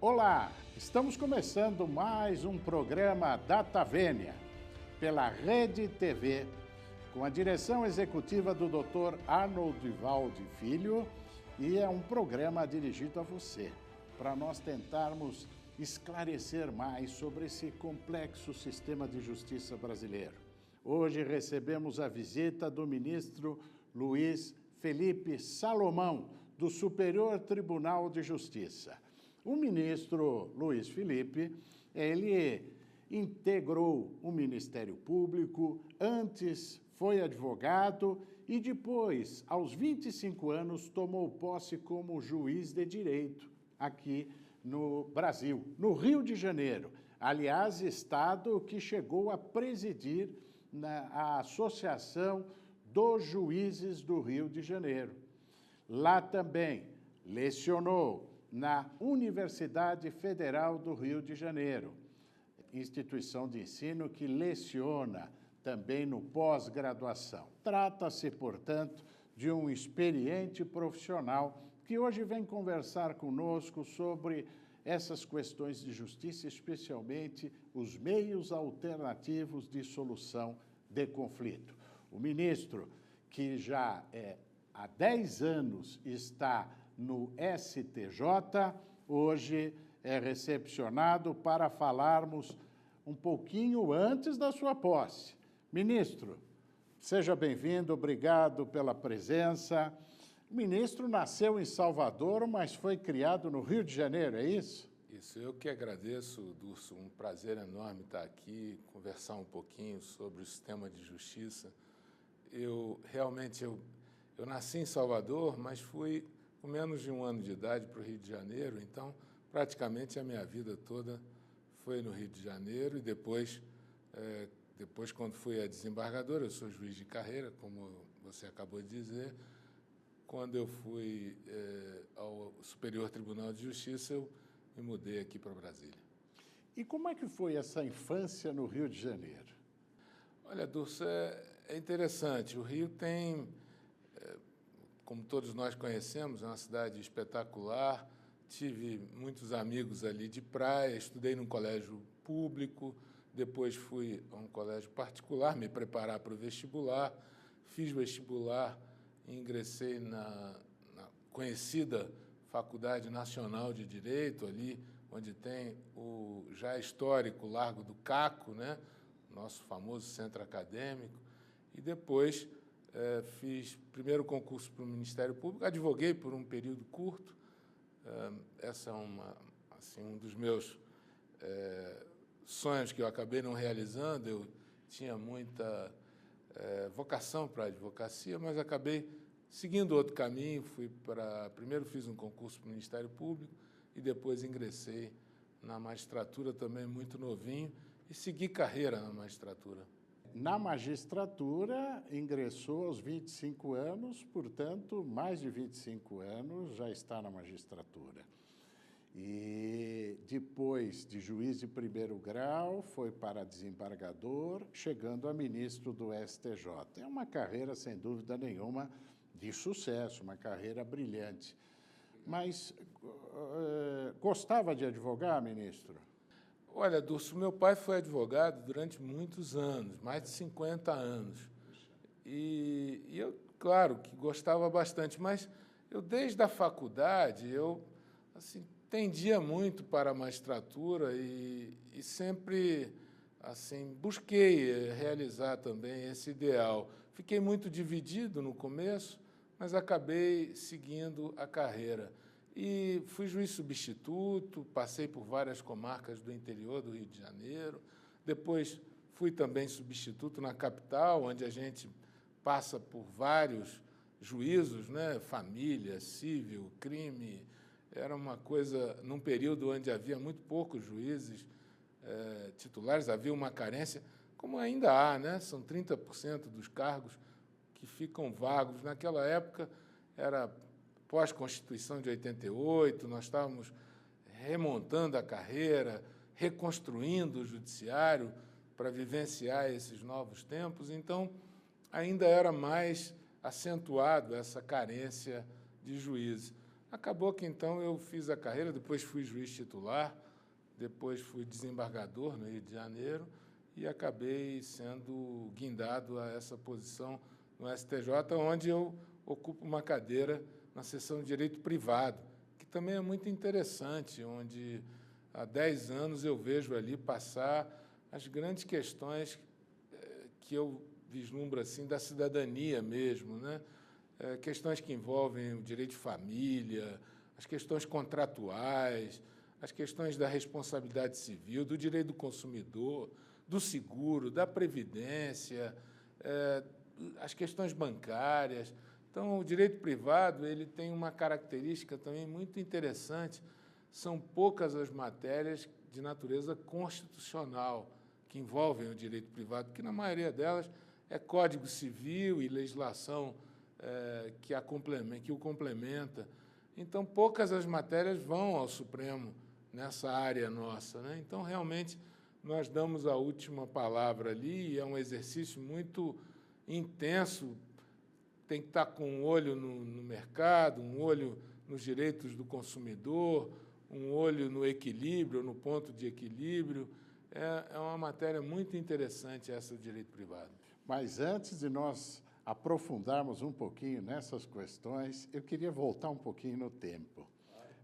Olá, estamos começando mais um programa Data Vênia, pela Rede TV, com a direção executiva do Dr. Arnold Vivaldi Filho, e é um programa dirigido a você, para nós tentarmos esclarecer mais sobre esse complexo sistema de justiça brasileiro. Hoje recebemos a visita do ministro Luiz Felipe Salomão, do Superior Tribunal de Justiça. O ministro Luiz Felipe, ele integrou o Ministério Público, antes foi advogado e depois, aos 25 anos, tomou posse como juiz de direito aqui no Brasil, no Rio de Janeiro. Aliás, estado que chegou a presidir a Associação dos Juízes do Rio de Janeiro. Lá também lecionou na Universidade Federal do Rio de Janeiro, instituição de ensino que leciona também no pós-graduação. Trata-se, portanto, de um experiente profissional que hoje vem conversar conosco sobre essas questões de justiça, especialmente os meios alternativos de solução de conflito. O ministro, que já há 10 anos está no STJ, hoje é recepcionado para falarmos um pouquinho antes da sua posse. Ministro, seja bem-vindo, obrigado pela presença. O ministro nasceu em Salvador, mas foi criado no Rio de Janeiro, é isso? Isso, eu que agradeço, Durso, um prazer enorme estar aqui, conversar um pouquinho sobre o sistema de justiça. Eu nasci em Salvador, mas fui com menos de 1 ano de idade para o Rio de Janeiro, então praticamente a minha vida toda foi no Rio de Janeiro e depois quando fui a desembargador, eu sou juiz de carreira, como você acabou de dizer, quando eu fui ao Superior Tribunal de Justiça, eu me mudei aqui para Brasília. E como é que foi essa infância no Rio de Janeiro? Olha, Durso, é interessante. O Rio tem, como todos nós conhecemos, é uma cidade espetacular. Tive muitos amigos ali de praia, estudei num colégio público, depois fui a um colégio particular, me preparar para o vestibular, fiz vestibular e ingressei na conhecida Faculdade Nacional de Direito, ali onde tem o já histórico Largo do Caco, né? Nosso famoso centro acadêmico, e depois fiz primeiro concurso para o Ministério Público, advoguei por um período curto. Essa é um dos meus sonhos que eu acabei não realizando. Eu tinha muita vocação para a advocacia, mas acabei seguindo outro caminho. Primeiro fiz um concurso para o Ministério Público e depois ingressei na magistratura também muito novinho e segui carreira na magistratura. Na magistratura, ingressou aos 25 anos, portanto, mais de 25 anos já está na magistratura. E depois de juiz de primeiro grau, foi para desembargador, chegando a ministro do STJ. É uma carreira, sem dúvida nenhuma, de sucesso, uma carreira brilhante. Mas gostava de advogar, ministro? Olha, Durso, meu pai foi advogado durante muitos anos, mais de 50 anos. E eu, claro, que gostava bastante, mas eu, desde a faculdade, tendia muito para a magistratura e sempre busquei realizar também esse ideal. Fiquei muito dividido no começo, mas acabei seguindo a carreira. E fui juiz substituto, passei por várias comarcas do interior do Rio de Janeiro, depois fui também substituto na capital, onde a gente passa por vários juízos, né? Família, civil, crime. Era uma coisa, num período onde havia muito poucos juízes titulares, havia uma carência, como ainda há, né? São 30% dos cargos que ficam vagos. Naquela época era pós-Constituição de 88, nós estávamos remontando a carreira, reconstruindo o judiciário para vivenciar esses novos tempos, então ainda era mais acentuado essa carência de juízes. Acabou que, então, eu fiz a carreira, depois fui juiz titular, depois fui desembargador no Rio de Janeiro e acabei sendo guindado a essa posição no STJ, onde eu ocupo uma cadeira na seção de Direito Privado, que também é muito interessante, onde há 10 anos eu vejo ali passar as grandes questões que eu vislumbro assim da cidadania mesmo, né? Questões que envolvem o direito de família, as questões contratuais, as questões da responsabilidade civil, do direito do consumidor, do seguro, da previdência, as questões bancárias. Então, o direito privado ele tem uma característica também muito interessante, são poucas as matérias de natureza constitucional que envolvem o direito privado, que, na maioria delas, é Código Civil e legislação que o complementa. Então, poucas as matérias vão ao Supremo nessa área nossa, né? Então, realmente, nós damos a última palavra ali, e é um exercício muito intenso, tem que estar com um olho no mercado, um olho nos direitos do consumidor, um olho no equilíbrio, no ponto de equilíbrio. É uma matéria muito interessante essa do direito privado. Mas antes de nós aprofundarmos um pouquinho nessas questões, eu queria voltar um pouquinho no tempo,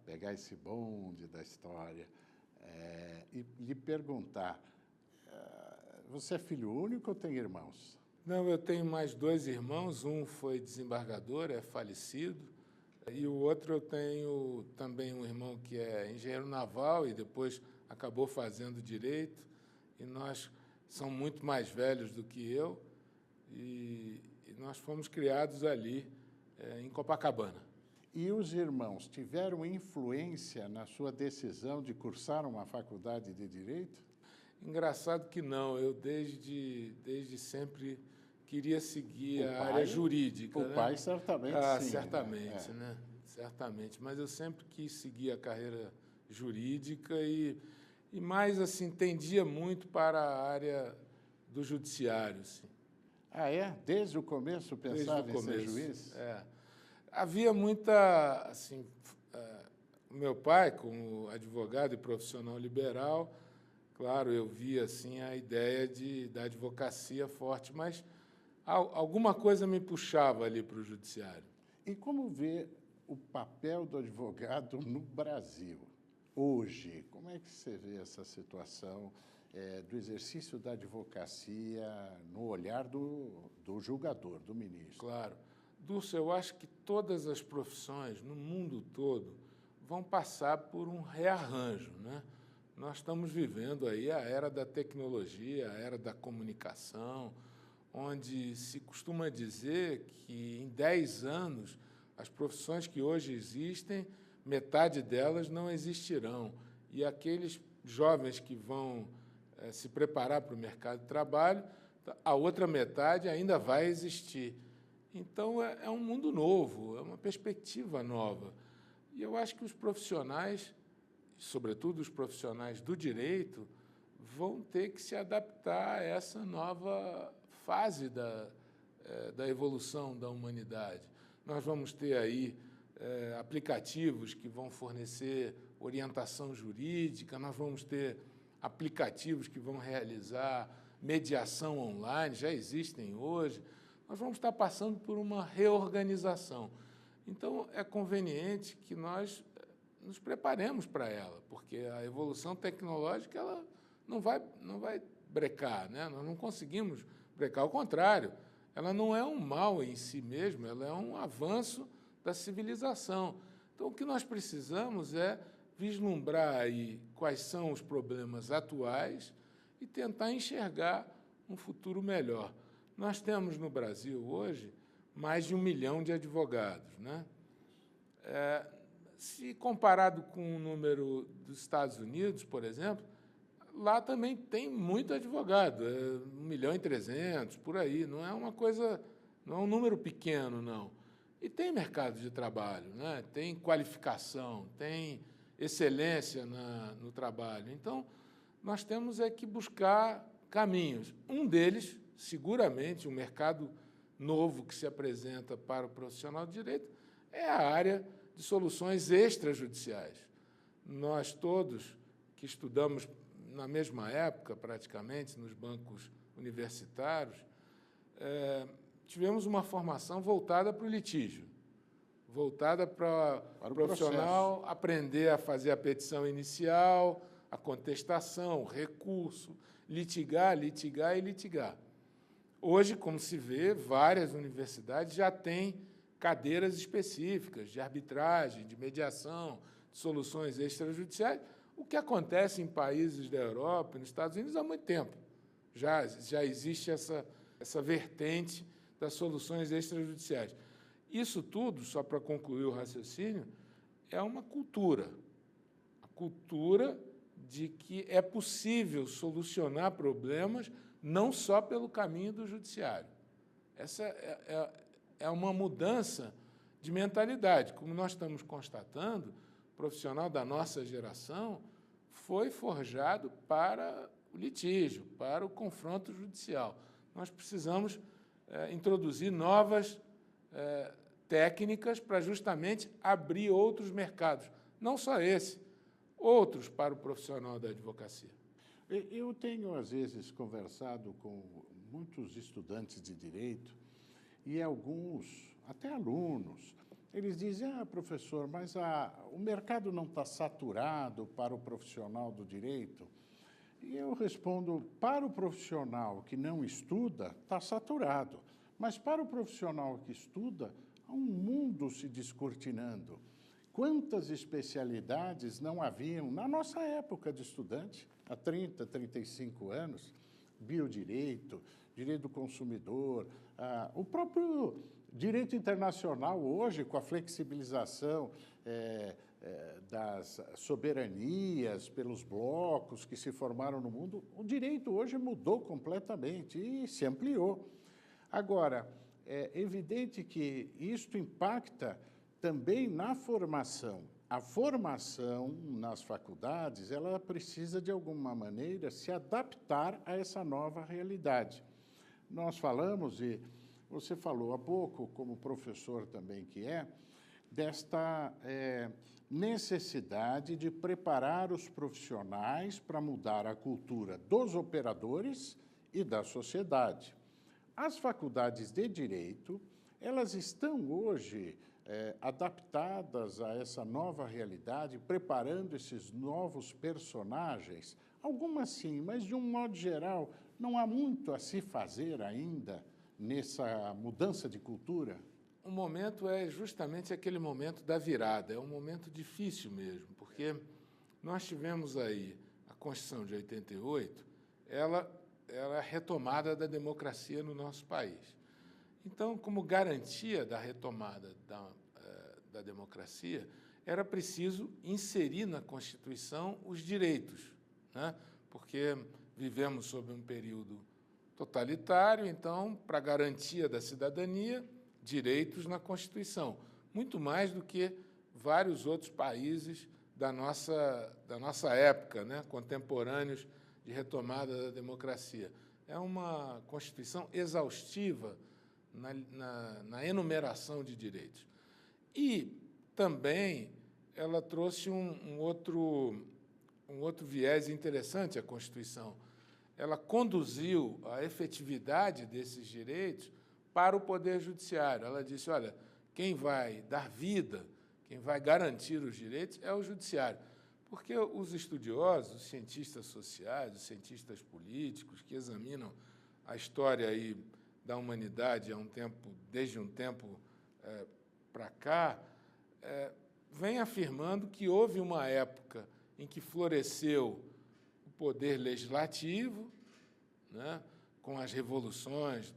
pegar esse bonde da história e lhe perguntar, você é filho único ou tem irmãos? Não, eu tenho mais 2 irmãos, um foi desembargador, é falecido, e o outro eu tenho também um irmão que é engenheiro naval e depois acabou fazendo direito, e nós somos muito mais velhos do que eu, e nós fomos criados ali, em Copacabana. E os irmãos tiveram influência na sua decisão de cursar uma faculdade de Direito? Engraçado que não, eu desde sempre queria seguir a área jurídica. O pai certamente sim. Certamente, né? Certamente, mas eu sempre quis seguir a carreira jurídica e mais assim, tendia muito para a área do judiciário. Assim. Ah, é? Desde o começo pensava em ser juiz? Havia muita, assim, o meu pai, como advogado e profissional liberal, claro, eu via assim a ideia da advocacia forte, mas alguma coisa me puxava ali para o judiciário. E como vê o papel do advogado no Brasil hoje? Como é que você vê essa situação do exercício da advocacia no olhar do julgador, do ministro? Claro. Dulce, eu acho que todas as profissões no mundo todo vão passar por um rearranjo, né? Nós estamos vivendo aí a era da tecnologia, a era da comunicação, onde se costuma dizer que em 10 anos as profissões que hoje existem, metade delas não existirão. E aqueles jovens que vão se preparar para o mercado de trabalho, a outra metade ainda vai existir. Então, é um mundo novo, é uma perspectiva nova. E eu acho que os profissionais, sobretudo os profissionais do direito, vão ter que se adaptar a essa nova fase da evolução da humanidade. Nós vamos ter aí aplicativos que vão fornecer orientação jurídica, nós vamos ter aplicativos que vão realizar mediação online, já existem hoje. Nós vamos estar passando por uma reorganização. Então, é conveniente que nós nos preparemos para ela, porque a evolução tecnológica ela não vai brecar, né? Nós não conseguimos brecar, ao contrário, ela não é um mal em si mesma, ela é um avanço da civilização. Então, o que nós precisamos é vislumbrar aí quais são os problemas atuais e tentar enxergar um futuro melhor. Nós temos no Brasil hoje mais de 1 milhão de advogados, né? Se comparado com o número dos Estados Unidos, por exemplo, lá também tem muito advogado, 1.300.000, por aí. Não é uma coisa, não é um número pequeno, não. E tem mercado de trabalho, né? Tem qualificação, tem excelência no trabalho. Então, nós temos que buscar caminhos. Um deles, seguramente, um mercado novo que se apresenta para o profissional de direito, é a área de soluções extrajudiciais. Nós todos que estudamos na mesma época, praticamente, nos bancos universitários, tivemos uma formação voltada para o litígio, voltada para o profissional aprender a fazer a petição inicial, a contestação, o recurso, litigar, litigar e litigar. Hoje, como se vê, várias universidades já têm cadeiras específicas de arbitragem, de mediação, de soluções extrajudiciais, o que acontece em países da Europa e nos Estados Unidos há muito tempo. Já existe essa vertente das soluções extrajudiciais. Isso tudo, só para concluir o raciocínio, é uma cultura. A cultura de que é possível solucionar problemas não só pelo caminho do judiciário. Essa é uma mudança de mentalidade. Como nós estamos constatando, o profissional da nossa geração foi forjado para o litígio, para o confronto judicial. Nós precisamos introduzir novas técnicas para justamente abrir outros mercados, não só esse, outros para o profissional da advocacia. Eu tenho, às vezes, conversado com muitos estudantes de direito e alguns, até alunos, eles dizem, professor, mas o mercado não está saturado para o profissional do direito? E eu respondo, para o profissional que não estuda, está saturado. Mas para o profissional que estuda, há um mundo se descortinando. Quantas especialidades não haviam na nossa época de estudante, há 30, 35 anos, biodireito, direito do consumidor, o próprio direito internacional hoje, com a flexibilização das soberanias pelos blocos que se formaram no mundo, o direito hoje mudou completamente e se ampliou. Agora, é evidente que isto impacta também na formação. A formação nas faculdades, ela precisa, de alguma maneira, se adaptar a essa nova realidade. Nós falamos, e você falou há pouco, como professor também que desta necessidade de preparar os profissionais para mudar a cultura dos operadores e da sociedade. As faculdades de Direito, elas estão hoje adaptadas a essa nova realidade, preparando esses novos personagens? Algumas sim, mas de um modo geral, não há muito a se fazer ainda nessa mudança de cultura? O momento é justamente aquele momento da virada, é um momento difícil mesmo, porque nós tivemos aí a Constituição de 88, ela é a retomada da democracia no nosso país. Então, como garantia da retomada da democracia, era preciso inserir na Constituição os direitos, né? Porque vivemos sob um período totalitário, então, para garantia da cidadania, direitos na Constituição, muito mais do que vários outros países da nossa época, né? Contemporâneos de retomada da democracia. É uma Constituição exaustiva na enumeração de direitos. E também ela trouxe um outro viés interessante à Constituição. Ela conduziu a efetividade desses direitos para o Poder Judiciário. Ela disse, olha, quem vai dar vida, quem vai garantir os direitos é o Judiciário. Porque os estudiosos, os cientistas sociais, os cientistas políticos, que examinam a história aí da humanidade desde um tempo para cá, vem afirmando que houve uma época em que floresceu o poder legislativo, né, com as revoluções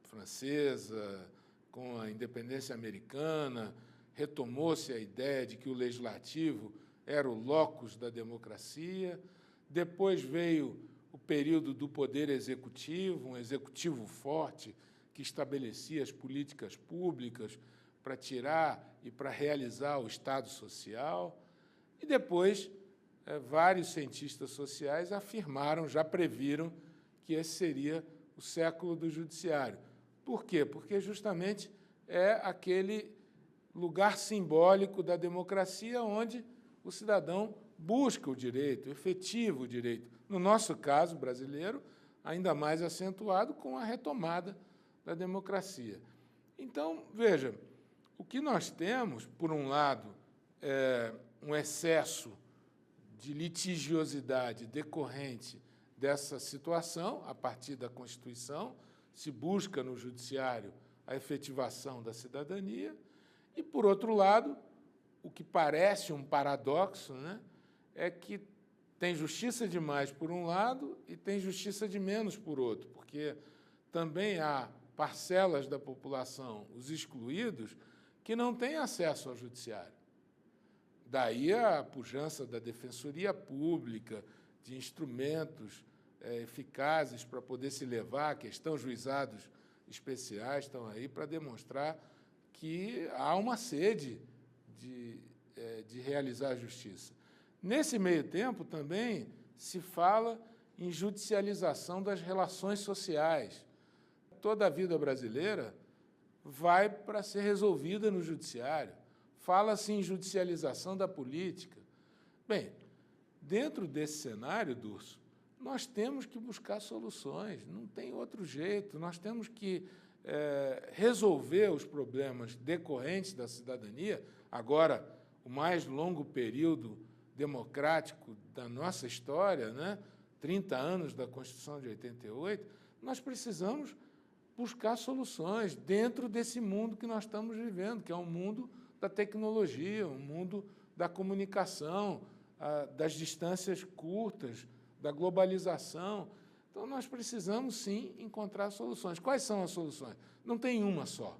francesa, com a independência americana, retomou-se a ideia de que o legislativo era o locus da democracia. Depois veio o período do poder executivo, um executivo forte que estabelecia as políticas públicas para tirar e para realizar o Estado social. E depois, vários cientistas sociais afirmaram, já previram, que esse seria o século do judiciário. Por quê? Porque justamente é aquele lugar simbólico da democracia, onde o cidadão busca o direito, efetiva o direito. No nosso caso brasileiro, ainda mais acentuado com a retomada da democracia. Então, veja, o que nós temos, por um lado, é um excesso de litigiosidade decorrente dessa situação, a partir da Constituição, se busca no Judiciário a efetivação da cidadania, e, por outro lado, o que parece um paradoxo, né, é que tem justiça demais por um lado e tem justiça de menos por outro, porque também há parcelas da população, os excluídos, que não têm acesso ao judiciário. Daí a pujança da Defensoria Pública, de instrumentos eficazes para poder se levar a questão, juizados especiais estão aí para demonstrar que há uma sede de realizar a justiça. Nesse meio tempo, também, se fala em judicialização das relações sociais. Toda a vida brasileira vai para ser resolvida no judiciário. Fala-se em judicialização da política. Bem, dentro desse cenário, Durso, nós temos que buscar soluções, não tem outro jeito. Nós temos que resolver os problemas decorrentes da cidadania. Agora, o mais longo período democrático da nossa história, né? 30 anos da Constituição de 88, nós precisamos buscar soluções dentro desse mundo que nós estamos vivendo, que é um mundo da tecnologia, um mundo da comunicação, das distâncias curtas, da globalização. Então, nós precisamos, sim, encontrar soluções. Quais são as soluções? Não tem uma só.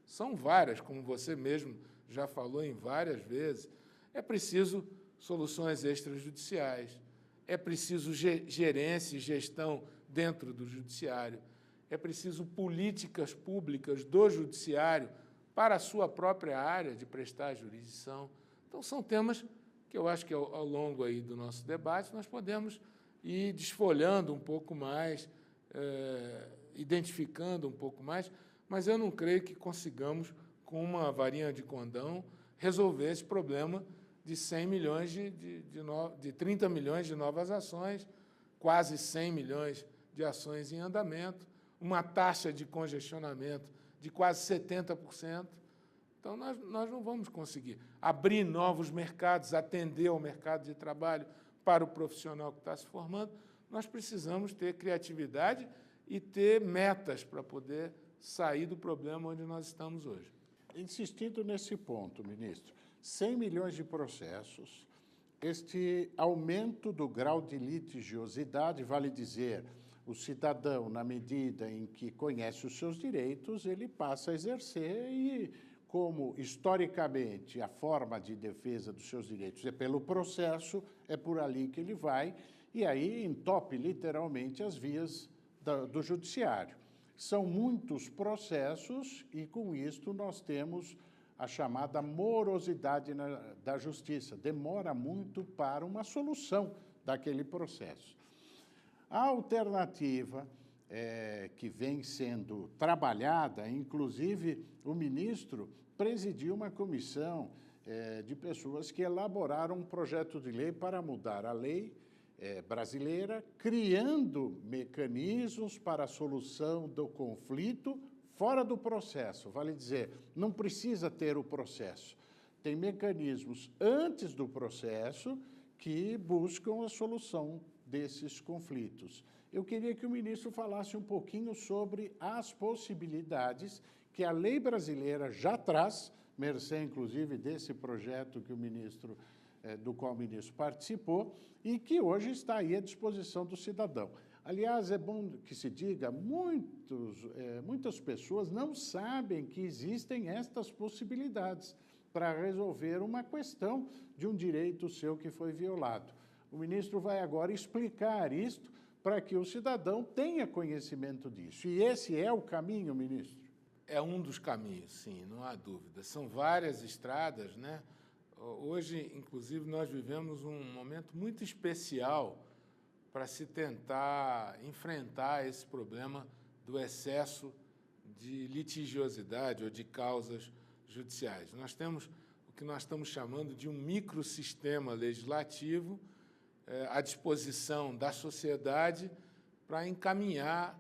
São várias, como você mesmo já falou em várias vezes. É preciso soluções extrajudiciais, é preciso gerência e gestão dentro do judiciário, é preciso políticas públicas do judiciário para a sua própria área de prestar jurisdição. Então, são temas que eu acho que, ao longo aí do nosso debate, nós podemos ir desfolhando um pouco mais, identificando um pouco mais, mas eu não creio que consigamos, com uma varinha de condão, resolver esse problema de 100 milhões de 30 milhões de novas ações, quase 100 milhões de ações em andamento, uma taxa de congestionamento de quase 70%. Então, nós não vamos conseguir abrir novos mercados, atender ao mercado de trabalho para o profissional que está se formando. Nós precisamos ter criatividade e ter metas para poder sair do problema onde nós estamos hoje. Insistindo nesse ponto, ministro, 100 milhões de processos, este aumento do grau de litigiosidade, vale dizer, o cidadão, na medida em que conhece os seus direitos, ele passa a exercer e, como historicamente a forma de defesa dos seus direitos é pelo processo, é por ali que ele vai, e aí entope literalmente as vias do judiciário. São muitos processos e, com isto, nós temos a chamada morosidade da justiça. Demora muito para uma solução daquele processo. A alternativa que vem sendo trabalhada, inclusive o ministro presidiu uma comissão de pessoas que elaboraram um projeto de lei para mudar a lei brasileira, criando mecanismos para a solução do conflito fora do processo. Vale dizer, não precisa ter o processo. Tem mecanismos antes do processo que buscam a solução desses conflitos. Eu queria que o ministro falasse um pouquinho sobre as possibilidades que a lei brasileira já traz, mercê, inclusive, desse projeto que o ministro, do qual o ministro participou, e que hoje está aí à disposição do cidadão. Aliás, é bom que se diga, muitas pessoas não sabem que existem estas possibilidades para resolver uma questão de um direito seu que foi violado. O ministro vai agora explicar isto para que o cidadão tenha conhecimento disso. E esse é o caminho, ministro? É um dos caminhos, sim, não há dúvida. São várias estradas, né? Hoje, inclusive, nós vivemos um momento muito especial para se tentar enfrentar esse problema do excesso de litigiosidade ou de causas judiciais. Nós temos o que nós estamos chamando de um microsistema legislativo à disposição da sociedade para encaminhar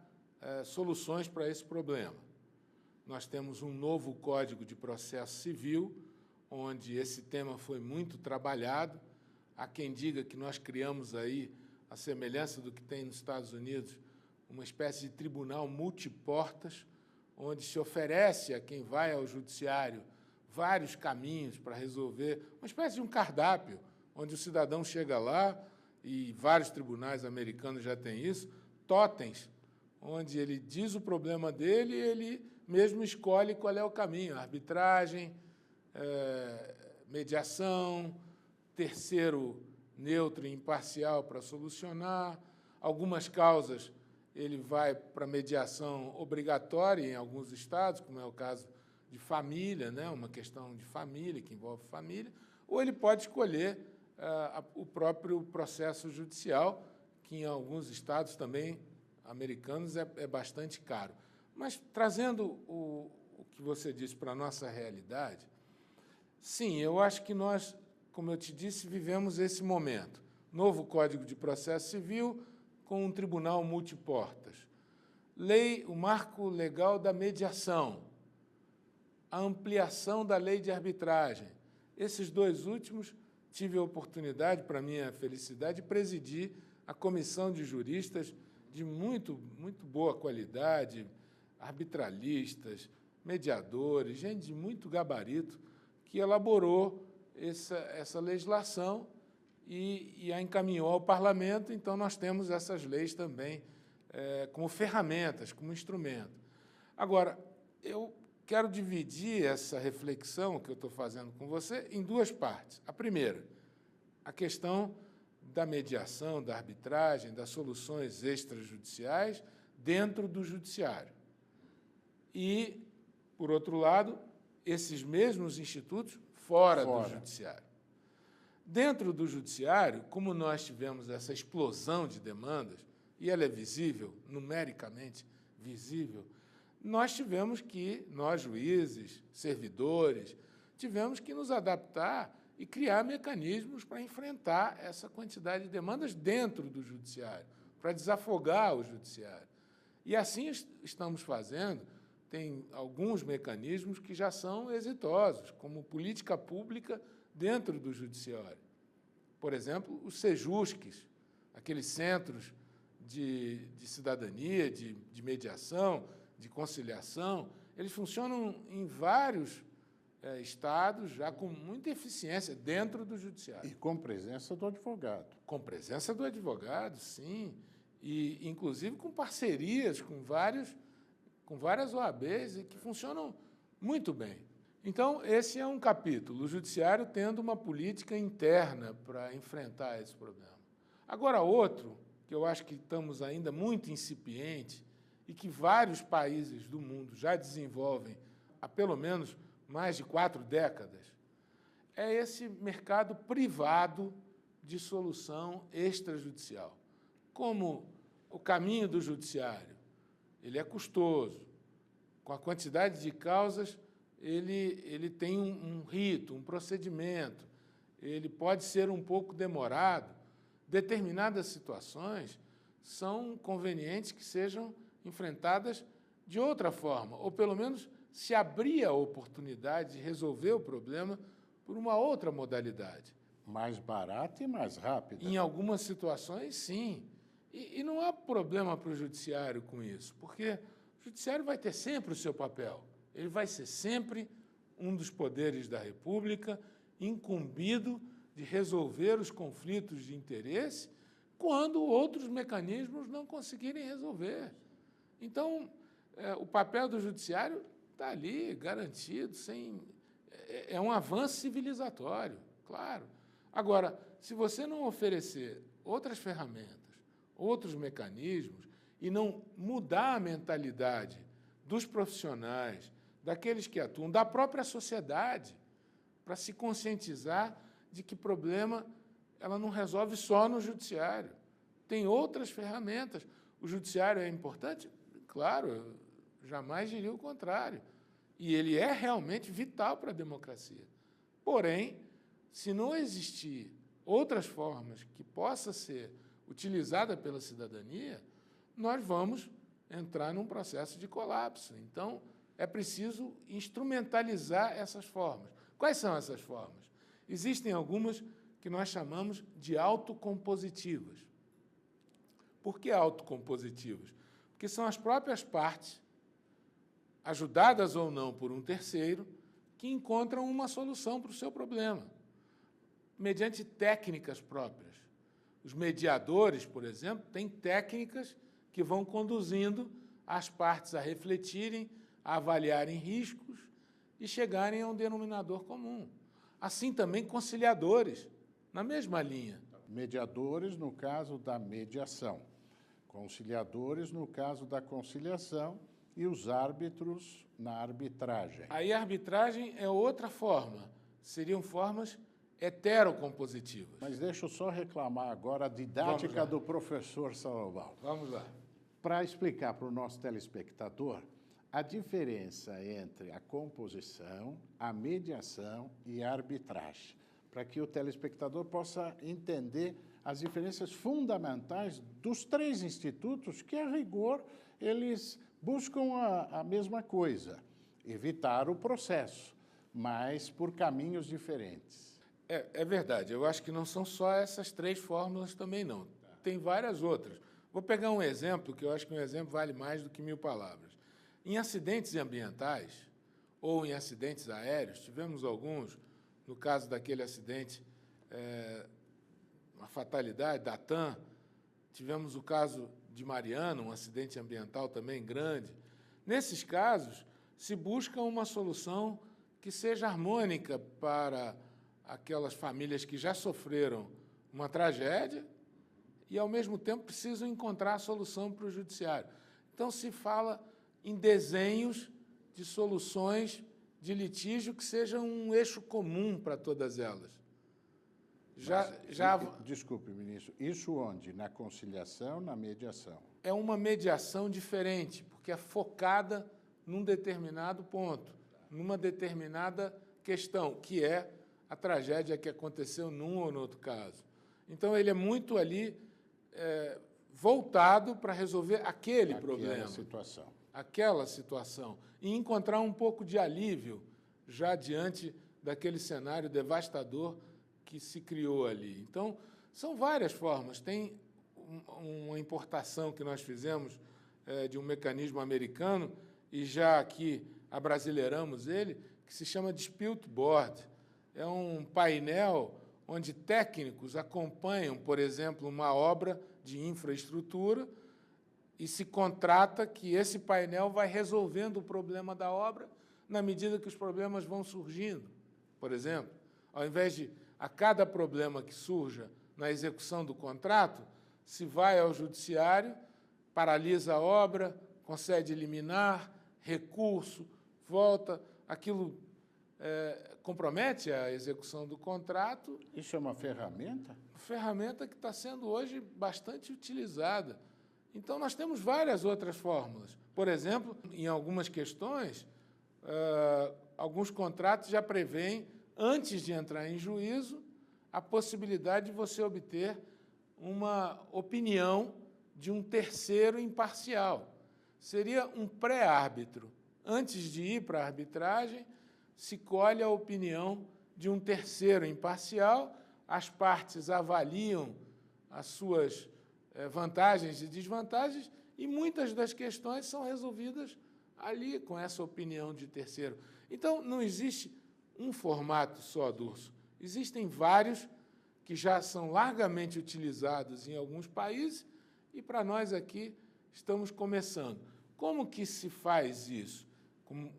soluções para esse problema. Nós temos um novo Código de Processo Civil, onde esse tema foi muito trabalhado. Há quem diga que nós criamos aí, a semelhança do que tem nos Estados Unidos, uma espécie de tribunal multiportas, onde se oferece a quem vai ao judiciário vários caminhos para resolver, uma espécie de um cardápio, onde o cidadão chega lá, e vários tribunais americanos já têm isso, totens, onde ele diz o problema dele e ele mesmo escolhe qual é o caminho, arbitragem, mediação, terceiro neutro e imparcial para solucionar. Algumas causas ele vai para mediação obrigatória em alguns estados, como é o caso de família, né, uma questão de família, que envolve família, ou ele pode escolher o próprio processo judicial, que em alguns estados também americanos é bastante caro. Mas, trazendo o que você disse para a nossa realidade, sim, eu acho que nós, como eu te disse, vivemos esse momento. Novo Código de Processo Civil com um tribunal multiportas. O marco legal da mediação, a ampliação da lei de arbitragem. Esses dois últimos, tive a oportunidade, para minha felicidade, de presidir a comissão de juristas de muito boa qualidade, arbitralistas, mediadores, gente de muito gabarito, que elaborou essa legislação e a encaminhou ao parlamento. Então, nós temos essas leis também como ferramentas, como instrumento. Agora, eu quero dividir essa reflexão que eu estou fazendo com você em duas partes. A primeira, a questão da mediação, da arbitragem, das soluções extrajudiciais dentro do judiciário. E, por outro lado, esses mesmos institutos fora do judiciário. Dentro do judiciário, como nós tivemos essa explosão de demandas, e ela é visível, numericamente visível, nós juízes, servidores, tivemos que nos adaptar e criar mecanismos para enfrentar essa quantidade de demandas dentro do judiciário, para desafogar o judiciário. E assim estamos fazendo. Tem alguns mecanismos que já são exitosos, como política pública dentro do judiciário. Por exemplo, os sejusques, aqueles centros de cidadania, de mediação, de conciliação, eles funcionam em vários estados, já com muita eficiência dentro do judiciário. E com presença do advogado. Com presença do advogado, sim. E, inclusive, com parcerias com várias OABs e que funcionam muito bem. Então, esse é um capítulo, o judiciário tendo uma política interna para enfrentar esse problema. Agora, outro, que eu acho que estamos ainda muito incipiente e que vários países do mundo já desenvolvem há pelo menos mais de 4 décadas, é esse mercado privado de solução extrajudicial. Como o caminho do judiciário, ele é custoso, com a quantidade de causas, ele tem um rito, um procedimento, ele pode ser um pouco demorado. Determinadas situações são convenientes que sejam enfrentadas de outra forma, ou, pelo menos, se abrir a oportunidade de resolver o problema por uma outra modalidade. Mais barata e mais rápida. Em algumas situações, sim. E não há problema para o judiciário com isso, porque o judiciário vai ter sempre o seu papel. Ele vai ser sempre um dos poderes da República, incumbido de resolver os conflitos de interesse quando outros mecanismos não conseguirem resolver. Então, o papel do judiciário está ali, garantido, é um avanço civilizatório, claro. Agora, se você não oferecer outras ferramentas, outros mecanismos, e não mudar a mentalidade dos profissionais, daqueles que atuam, da própria sociedade, para se conscientizar de que problema ela não resolve só no judiciário. Tem outras ferramentas. O judiciário é importante? Claro, eu jamais diria o contrário. e ele é realmente vital para a democracia. Porém, se não existir outras formas que possa ser utilizada pela cidadania, nós vamos entrar num processo de colapso. Então, é preciso instrumentalizar essas formas. Quais são essas formas? Existem algumas que nós chamamos de autocompositivas. Por que autocompositivas? Porque são as próprias partes, ajudadas ou não por um terceiro, que encontram uma solução para o seu problema, mediante técnicas próprias. Os mediadores, por exemplo, têm técnicas que vão conduzindo as partes a refletirem, a avaliarem riscos e chegarem a um denominador comum. Assim também conciliadores, na mesma linha. Mediadores, no caso da mediação. Conciliadores, no caso da conciliação. E os árbitros na arbitragem. Aí a arbitragem é outra forma. Seriam formas heterocompositivas. Mas deixa eu só reclamar agora a didática do professor Salomão. Vamos lá. Para explicar para o nosso telespectador a diferença entre a composição, a mediação e a arbitragem, para que o telespectador possa entender as diferenças fundamentais dos três institutos que, a rigor, eles buscam a mesma coisa, evitar o processo, mas por caminhos diferentes. É verdade, eu acho que não são só essas três fórmulas também, não. Tem várias outras. Vou pegar um exemplo, que eu acho que um exemplo vale mais do que 1000 palavras. Em acidentes ambientais ou em acidentes aéreos, tivemos alguns, no caso daquele acidente, uma fatalidade da TAM, tivemos o caso de Mariana, um acidente ambiental também grande. Nesses casos, se busca uma solução que seja harmônica para aquelas famílias que já sofreram uma tragédia e, ao mesmo tempo, precisam encontrar a solução para o judiciário. Então, se fala em desenhos de soluções de litígio que sejam um eixo comum para todas elas. Desculpe, ministro, isso onde? Na conciliação, na mediação? É uma mediação diferente, porque é focada num determinado ponto, numa determinada questão, que é a tragédia que aconteceu num ou no outro caso. Então, ele é muito ali voltado para resolver aquele problema. Aquela situação. E encontrar um pouco de alívio já diante daquele cenário devastador que se criou ali. Então, são várias formas. Tem uma importação que nós fizemos de um mecanismo americano, e já aqui abrasileiramos ele, que se chama Dispute Board. É um painel onde técnicos acompanham, por exemplo, uma obra de infraestrutura e se contrata que esse painel vai resolvendo o problema da obra na medida que os problemas vão surgindo. Por exemplo, ao invés de a cada problema que surja na execução do contrato, se vai ao judiciário, paralisa a obra, concede liminar, recurso, volta, aquilo compromete a execução do contrato. Isso é uma ferramenta? Ferramenta que está sendo hoje bastante utilizada. Então, nós temos várias outras fórmulas. Por exemplo, em algumas questões, alguns contratos já prevêem, antes de entrar em juízo, a possibilidade de você obter uma opinião de um terceiro imparcial. Seria um pré-árbitro. Antes de ir para a arbitragem, se colhe a opinião de um terceiro imparcial, as partes avaliam as suas vantagens e desvantagens, e muitas das questões são resolvidas ali, com essa opinião de terceiro. Então, não existe um formato só, Durso. Existem vários que já são largamente utilizados em alguns países, e para nós aqui estamos começando. Como que se faz isso?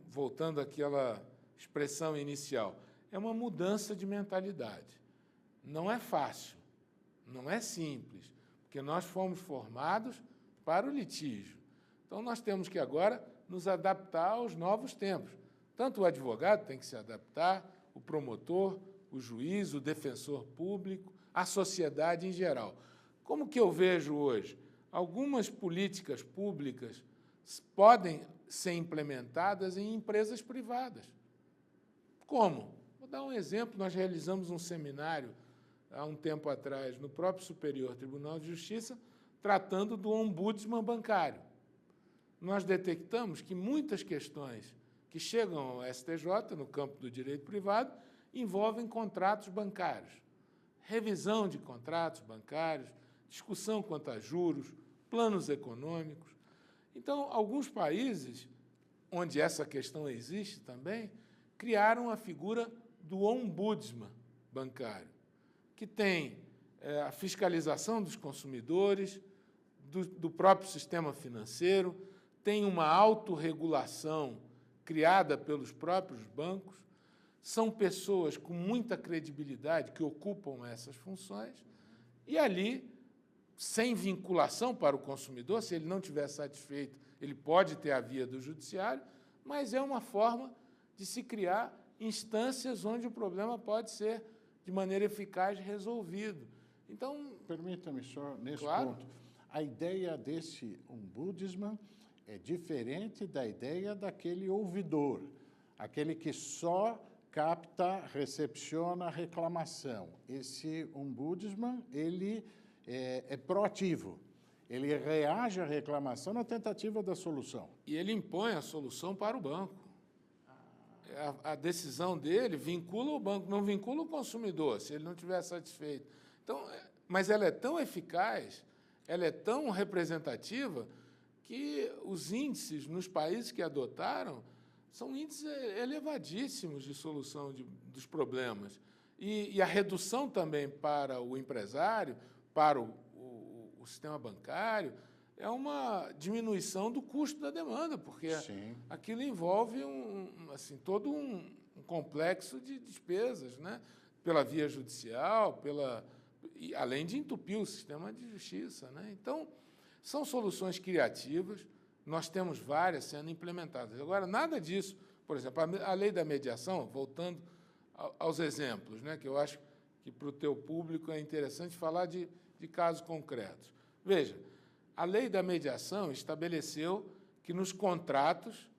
Voltando àquela expressão inicial, é uma mudança de mentalidade. Não é fácil, não é simples, porque nós fomos formados para o litígio. Então, nós temos que agora nos adaptar aos novos tempos. Tanto o advogado tem que se adaptar, o promotor, o juiz, o defensor público, a sociedade em geral. Como que eu vejo hoje? Algumas políticas públicas podem ser implementadas em empresas privadas. Como? Vou dar um exemplo. Nós realizamos um seminário há um tempo atrás no próprio Superior Tribunal de Justiça, tratando do ombudsman bancário. Nós detectamos que muitas questões que chegam ao STJ, no campo do direito privado, envolvem contratos bancários, revisão de contratos bancários, discussão quanto a juros, planos econômicos. Então, alguns países, onde essa questão existe também, criaram a figura do ombudsman bancário, que tem a fiscalização dos consumidores, do próprio sistema financeiro, tem uma autorregulação criada pelos próprios bancos, são pessoas com muita credibilidade que ocupam essas funções, e ali, sem vinculação para o consumidor, se ele não estiver satisfeito, ele pode ter a via do judiciário, mas é uma forma de se criar instâncias onde o problema pode ser, de maneira eficaz, resolvido. Então, permita-me só, nesse claro, ponto, a ideia desse ombudsman é diferente da ideia daquele ouvidor, aquele que só capta, recepciona a reclamação. Esse ombudsman, ele é proativo. Ele reage à reclamação na tentativa da solução. E ele impõe a solução para o banco. A decisão dele vincula o banco, não vincula o consumidor, se ele não estiver satisfeito. Então, mas ela é tão eficaz, ela é tão representativa, que os índices nos países que adotaram são índices elevadíssimos de solução dos problemas. E a redução também para o empresário, para o sistema bancário, é uma diminuição do custo da demanda, porque Sim. aquilo envolve todo um complexo de despesas, né? Pela via judicial, e além de entupir o sistema de justiça, né? Então, são soluções criativas, nós temos várias sendo implementadas. Agora, nada disso, por exemplo, a lei da mediação, voltando aos exemplos, né, que eu acho que para o teu público é interessante falar de casos concretos. Veja, a lei da mediação estabeleceu que nos contratos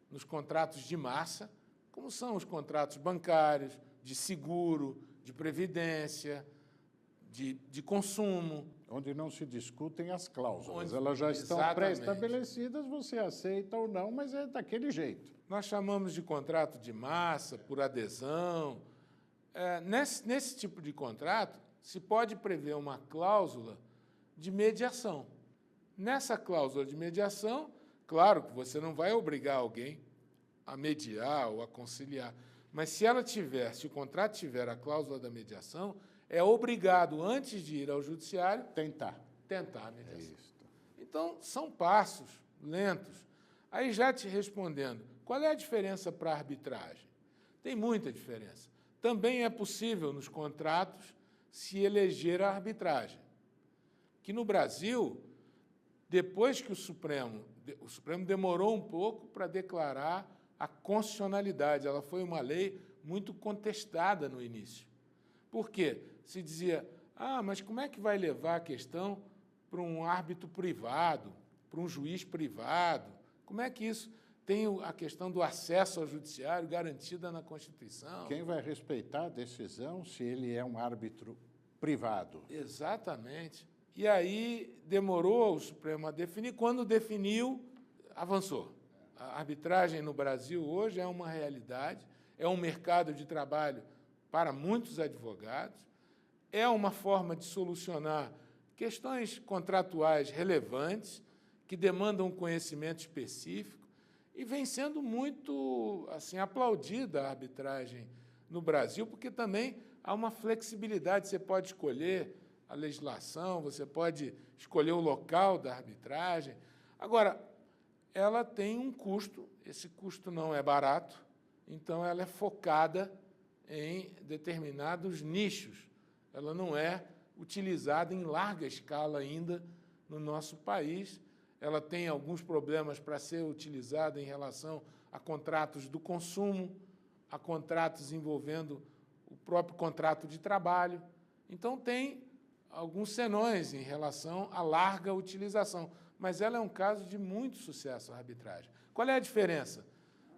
de massa, como são os contratos bancários, de seguro, de previdência, de consumo. Onde não se discutem as cláusulas. Elas já estão pré-estabelecidas, você aceita ou não, mas é daquele jeito. Nós chamamos de contrato de massa, por adesão. Nesse tipo de contrato, se pode prever uma cláusula de mediação. Nessa cláusula de mediação, claro que você não vai obrigar alguém a mediar ou a conciliar, mas se o contrato tiver a cláusula da mediação, é obrigado, antes de ir ao judiciário, tentar a mediação. Então, são passos lentos. Aí, já te respondendo, qual é a diferença para a arbitragem? Tem muita diferença. Também é possível, nos contratos, se eleger a arbitragem. Que no Brasil, depois que o Supremo demorou um pouco para declarar a constitucionalidade. Ela foi uma lei muito contestada no início. Por quê? Se dizia, mas como é que vai levar a questão para um árbitro privado, para um juiz privado? Como é que isso tem a questão do acesso ao judiciário garantida na Constituição? Quem vai respeitar a decisão se ele é um árbitro privado? Exatamente. E aí demorou o Supremo a definir. Quando definiu, avançou. A arbitragem no Brasil hoje é uma realidade, é um mercado de trabalho para muitos advogados, é uma forma de solucionar questões contratuais relevantes, que demandam um conhecimento específico, e vem sendo muito aplaudida a arbitragem no Brasil, porque também há uma flexibilidade, você pode escolher a legislação, você pode escolher o local da arbitragem. Agora, ela tem um custo, esse custo não é barato, então ela é focada em determinados nichos. Ela não é utilizada em larga escala ainda no nosso país. Ela tem alguns problemas para ser utilizada em relação a contratos do consumo, a contratos envolvendo o próprio contrato de trabalho. Então, tem alguns senões em relação à larga utilização. mas ela é um caso de muito sucesso, a arbitragem. Qual é a diferença?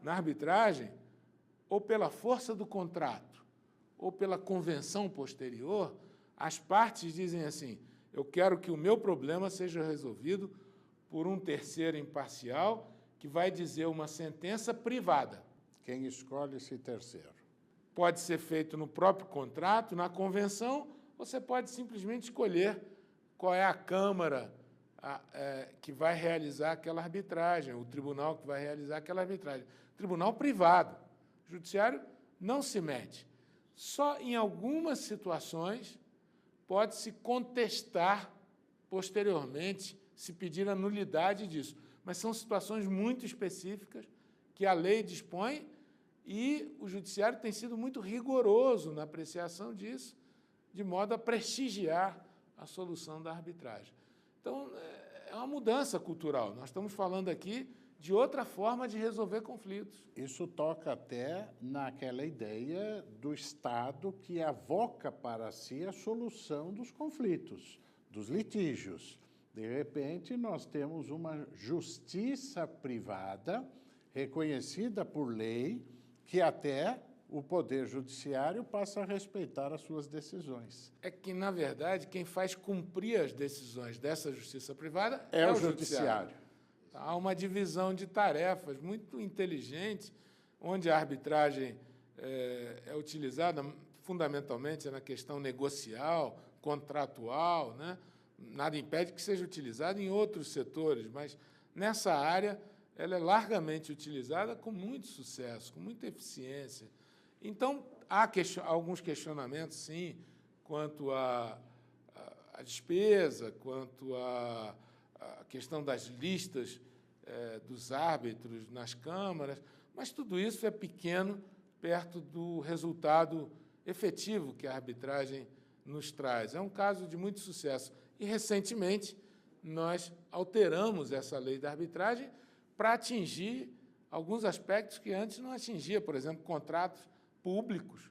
Na arbitragem, ou pela força do contrato, ou pela convenção posterior, as partes dizem assim: eu quero que o meu problema seja resolvido por um terceiro imparcial que vai dizer uma sentença privada. Quem escolhe esse terceiro? Pode ser feito no próprio contrato, na convenção, você pode simplesmente escolher qual é a Câmara que vai realizar aquela arbitragem, o tribunal que vai realizar aquela arbitragem. Tribunal privado. O judiciário não se mete. Só em algumas situações pode-se contestar posteriormente, se pedir a nulidade disso. Mas são situações muito específicas que a lei dispõe e o judiciário tem sido muito rigoroso na apreciação disso, de modo a prestigiar a solução da arbitragem. Então, é uma mudança cultural. Nós estamos falando aqui de outra forma de resolver conflitos. Isso toca até naquela ideia do Estado que avoca para si a solução dos conflitos, dos litígios. De repente, nós temos uma justiça privada reconhecida por lei, que até o Poder Judiciário passa a respeitar as suas decisões. É que, na verdade, quem faz cumprir as decisões dessa justiça privada é o Judiciário. Há uma divisão de tarefas muito inteligente, onde a arbitragem é utilizada fundamentalmente na questão negocial, contratual, né? Nada impede que seja utilizada em outros setores, mas nessa área ela é largamente utilizada com muito sucesso, com muita eficiência. Então, há alguns questionamentos, sim, quanto à despesa, quanto à questão das listas dos árbitros nas câmaras, mas tudo isso é pequeno perto do resultado efetivo que a arbitragem nos traz. É um caso de muito sucesso. E, recentemente, nós alteramos essa lei da arbitragem para atingir alguns aspectos que antes não atingia, por exemplo, contratos públicos.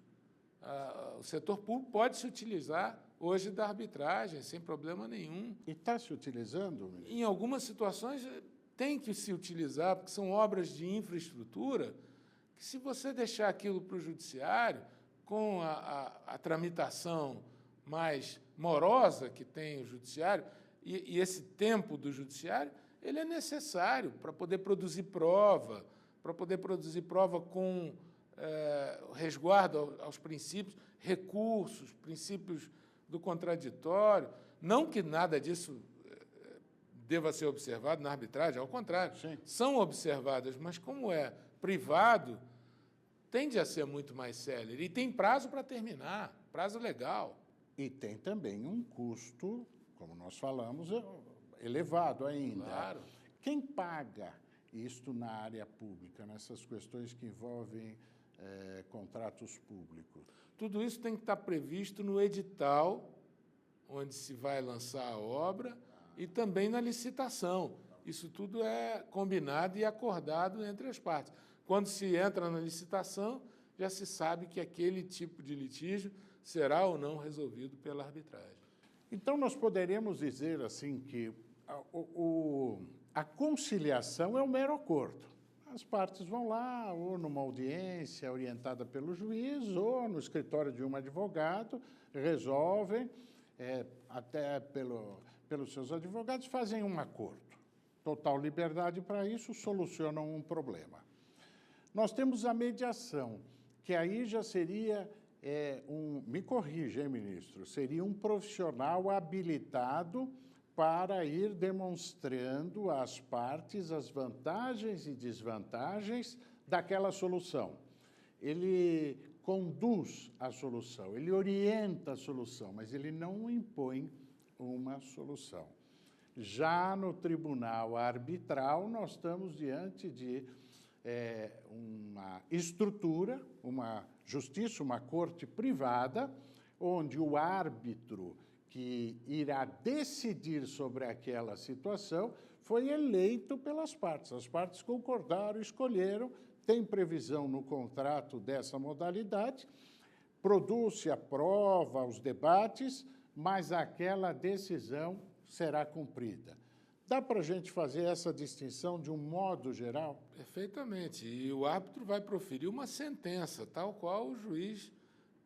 O setor público pode se utilizar hoje da arbitragem, sem problema nenhum. E está se utilizando, ministro? Em algumas situações tem que se utilizar, porque são obras de infraestrutura, que se você deixar aquilo para o judiciário, com a tramitação mais morosa que tem o judiciário, e esse tempo do judiciário, ele é necessário para poder produzir prova, com resguardo aos princípios, recursos, princípios do contraditório. Não que nada disso deva ser observado na arbitragem, ao contrário, sim, são observadas, mas como é privado, tende a ser muito mais célere e tem prazo para terminar, prazo legal. E tem também um custo, como nós falamos, elevado ainda. Claro. Quem paga isto na área pública, nessas questões que envolvem contratos públicos? Tudo isso tem que estar previsto no edital, onde se vai lançar a obra, e também na licitação. Isso tudo é combinado e acordado entre as partes. Quando se entra na licitação, já se sabe que aquele tipo de litígio será ou não resolvido pela arbitragem. Então, nós poderíamos dizer assim que a conciliação é um mero acordo. As partes vão lá, ou numa audiência orientada pelo juiz, ou no escritório de um advogado, resolvem, até pelos seus advogados, fazem um acordo. Total liberdade para isso, solucionam um problema. Nós temos a mediação, que aí já seria me corrija, hein, ministro, seria um profissional habilitado para ir demonstrando às partes as vantagens e desvantagens daquela solução. Ele conduz a solução, ele orienta a solução, mas ele não impõe uma solução. Já no tribunal arbitral, nós estamos diante de uma estrutura, uma justiça, uma corte privada, onde o árbitro que irá decidir sobre aquela situação foi eleito pelas partes. As partes concordaram, escolheram, tem previsão no contrato dessa modalidade, produz-se a prova, os debates, mas aquela decisão será cumprida. Dá para a gente fazer essa distinção de um modo geral? Perfeitamente. E o árbitro vai proferir uma sentença, tal qual o juiz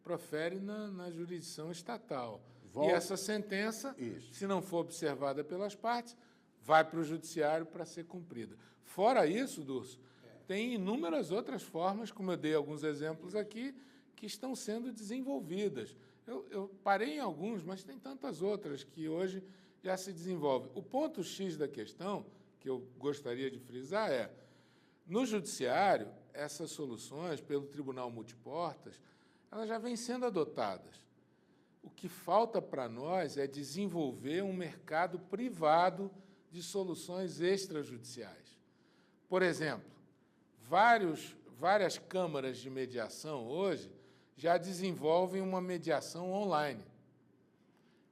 profere na jurisdição estatal. E essa sentença, se não for observada pelas partes, vai para o judiciário para ser cumprida. Fora isso, Durso, tem inúmeras outras formas, como eu dei alguns exemplos aqui, que estão sendo desenvolvidas. Eu parei em alguns, mas tem tantas outras que hoje já se desenvolvem. O ponto X da questão, que eu gostaria de frisar, é, no judiciário, essas soluções, pelo Tribunal Multiportas, elas já vêm sendo adotadas. O que falta para nós é desenvolver um mercado privado de soluções extrajudiciais. Por exemplo, várias câmaras de mediação hoje já desenvolvem uma mediação online.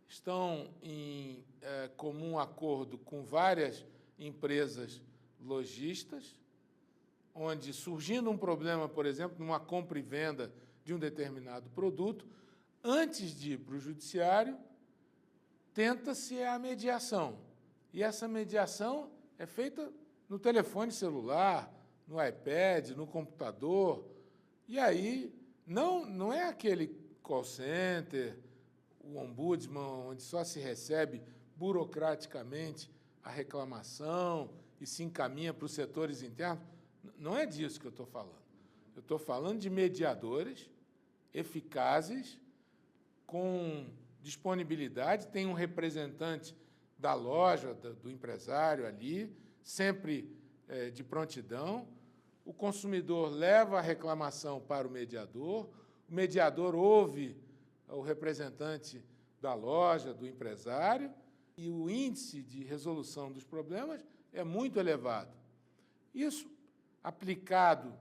Estão em comum acordo com várias empresas lojistas, onde, surgindo um problema, por exemplo, numa compra e venda de um determinado produto, antes de ir para o judiciário, tenta-se a mediação. E essa mediação é feita no telefone celular, no iPad, no computador. E aí, não é aquele call center, o ombudsman, onde só se recebe burocraticamente a reclamação e se encaminha para os setores internos. Não é disso que eu estou falando. Eu estou falando de mediadores eficazes, com disponibilidade, tem um representante da loja, do empresário ali, sempre de prontidão. O consumidor leva a reclamação para o mediador ouve o representante da loja, do empresário, e o índice de resolução dos problemas é muito elevado. Isso, aplicado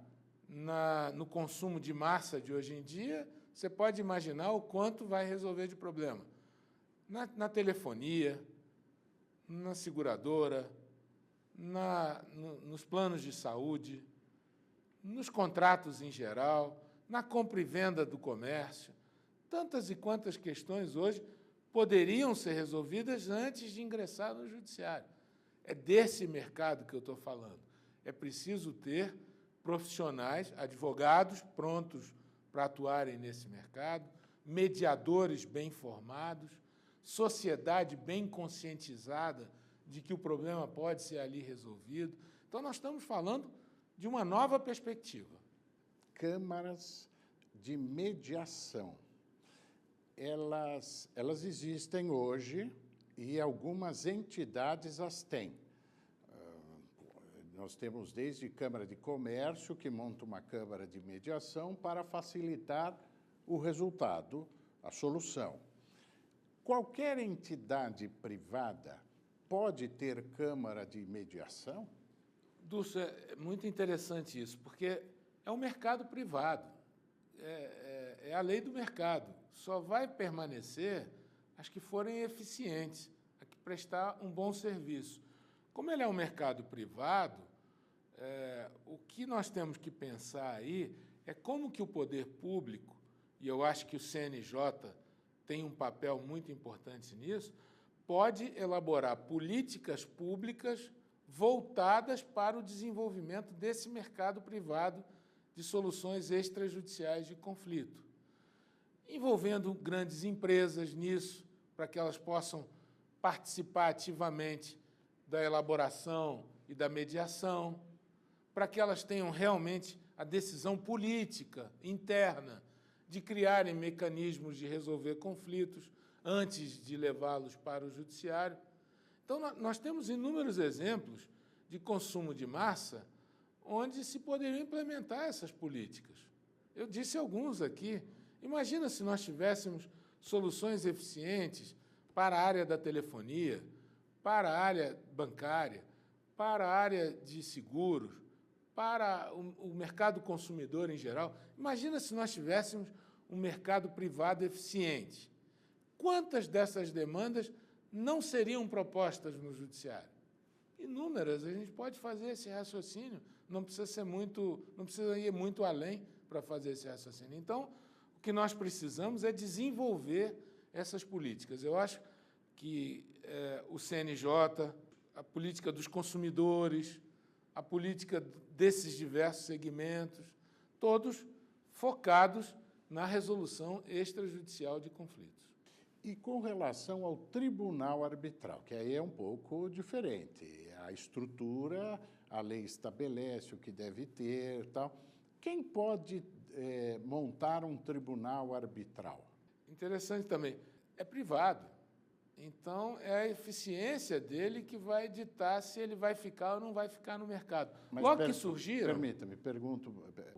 no consumo de massa de hoje em dia, você pode imaginar o quanto vai resolver de problema. Na telefonia, na seguradora, nos planos de saúde, nos contratos em geral, na compra e venda do comércio. Tantas e quantas questões hoje poderiam ser resolvidas antes de ingressar no judiciário. É desse mercado que eu estou falando. É preciso ter profissionais, advogados prontos para atuarem nesse mercado, mediadores bem formados, sociedade bem conscientizada de que o problema pode ser ali resolvido. Então, nós estamos falando de uma nova perspectiva. Câmaras de mediação. Elas existem hoje e algumas entidades as têm. Nós temos desde Câmara de Comércio, que monta uma Câmara de Mediação para facilitar o resultado, a solução. Qualquer entidade privada pode ter Câmara de Mediação? Durso, é muito interessante isso, porque é um mercado privado, é a lei do mercado. Só vai permanecer as que forem eficientes, a que prestar um bom serviço. Como ele é um mercado privado, o que nós temos que pensar aí é como que o poder público, e eu acho que o CNJ tem um papel muito importante nisso, pode elaborar políticas públicas voltadas para o desenvolvimento desse mercado privado de soluções extrajudiciais de conflito, envolvendo grandes empresas nisso, para que elas possam participar ativamente da elaboração e da mediação, para que elas tenham realmente a decisão política interna de criarem mecanismos de resolver conflitos antes de levá-los para o judiciário. Então, nós temos inúmeros exemplos de consumo de massa onde se poderiam implementar essas políticas. Eu disse alguns aqui. Imagina se nós tivéssemos soluções eficientes para a área da telefonia, para a área bancária, para a área de seguros, para o mercado consumidor em geral. Imagina se nós tivéssemos um mercado privado eficiente. Quantas dessas demandas não seriam propostas no judiciário? Inúmeras. A gente pode fazer esse raciocínio, não precisa ir muito além para fazer esse raciocínio. Então, o que nós precisamos é desenvolver essas políticas. Eu acho que o CNJ, a política dos consumidores, a política desses diversos segmentos, todos focados na resolução extrajudicial de conflitos. E com relação ao tribunal arbitral, que aí é um pouco diferente. A estrutura, a lei estabelece o que deve ter, tal. Quem pode montar um tribunal arbitral? Interessante também, é privado. Então, é a eficiência dele que vai ditar se ele vai ficar ou não vai ficar no mercado. Mas Logo que surgiram... Permita-me, pergunto,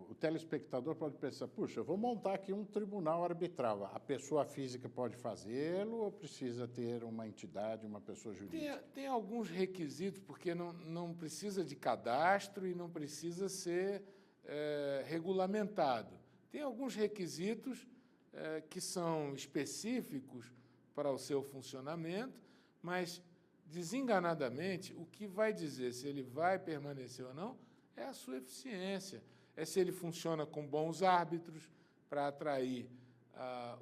o telespectador pode pensar, puxa, eu vou montar aqui um tribunal arbitral. A pessoa física pode fazê-lo ou precisa ter uma entidade, uma pessoa jurídica? Tem alguns requisitos, porque não precisa de cadastro e não precisa ser regulamentado. Tem alguns requisitos que são específicos para o seu funcionamento, mas, desenganadamente, o que vai dizer se ele vai permanecer ou não é a sua eficiência, é se ele funciona com bons árbitros para atrair